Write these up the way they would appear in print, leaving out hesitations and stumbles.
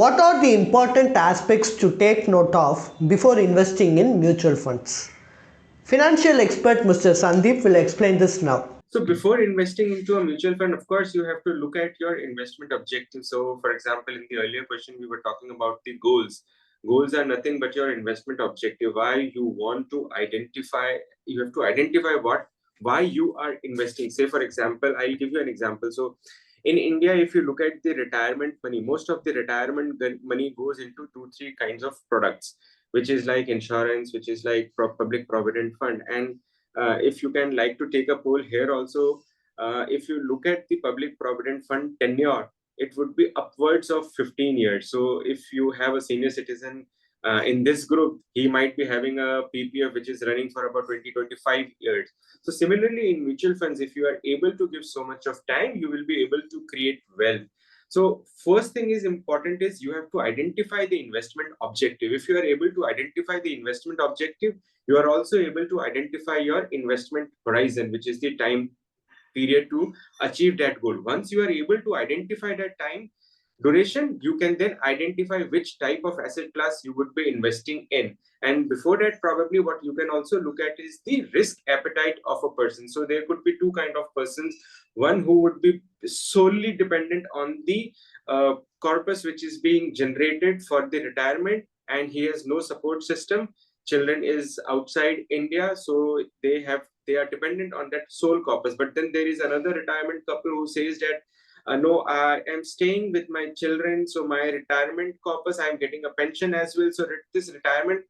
What are the important aspects to take note of before investing in mutual funds? Financial expert Mr. Sandeep will explain this now. So before investing into a mutual fund, of course, you have to look at your investment objective. So for example, in the earlier question, we were talking about the goals. Goals are nothing but your investment objective. Why you want to identify, you have to identify why you are investing. Say, for example, I'll give you an example. So in India, if you look at the retirement money, most of the retirement money goes into two, three kinds of products, which is like insurance, which is like public provident fund. And if you can like to take a poll here also, if you look at the public provident fund tenure, it would be upwards of 15 years. So if you have a senior citizen in this group, he might be having a PPF which is running for about 20-25 years. So similarly in mutual funds, if you are able to give so much of time, you will be able to create wealth. So first thing is important is you have to identify the investment objective. If you are able to identify the investment objective, you are also able to identify your investment horizon, which is the time period to achieve that goal. Once you are able to identify that time duration, you can then identify which type of asset class you would be investing in. And before that, probably what you can also look at is the risk appetite of a person. So there could be two kind of persons. One who would be solely dependent on the corpus which is being generated for the retirement, and he has no support system. Children is outside India, so they are dependent on that sole corpus. But then there is another retirement couple who says that no, I am staying with my children, so my retirement corpus, I'm getting a pension as well. So this retirement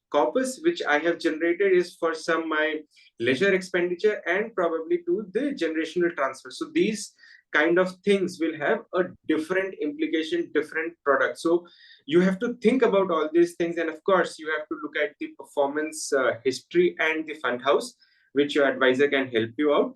corpus which I have generated is for some my leisure expenditure and probably to the generational transfer. So these kind of things will have a different implication, different product. So you have to think about all these things, and of course you have to look at the performance history and the fund house, which your advisor can help you out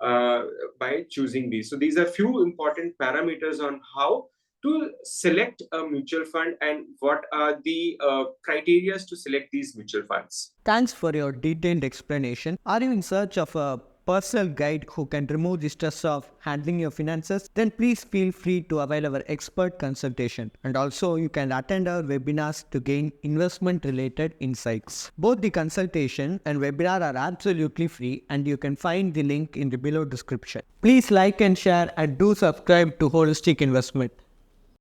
uh, by choosing these. So these are few important parameters on how to select a mutual fund and what are the criteria to select these mutual funds. Thanks for your detailed explanation. Are you in search of a personal guide who can remove the stress of handling your finances? Then please feel free to avail our expert consultation. And also you can attend our webinars to gain investment related insights. Both the consultation and webinar are absolutely free, and you can find the link in the below description. Please like and share, and do subscribe to Holistic Investment.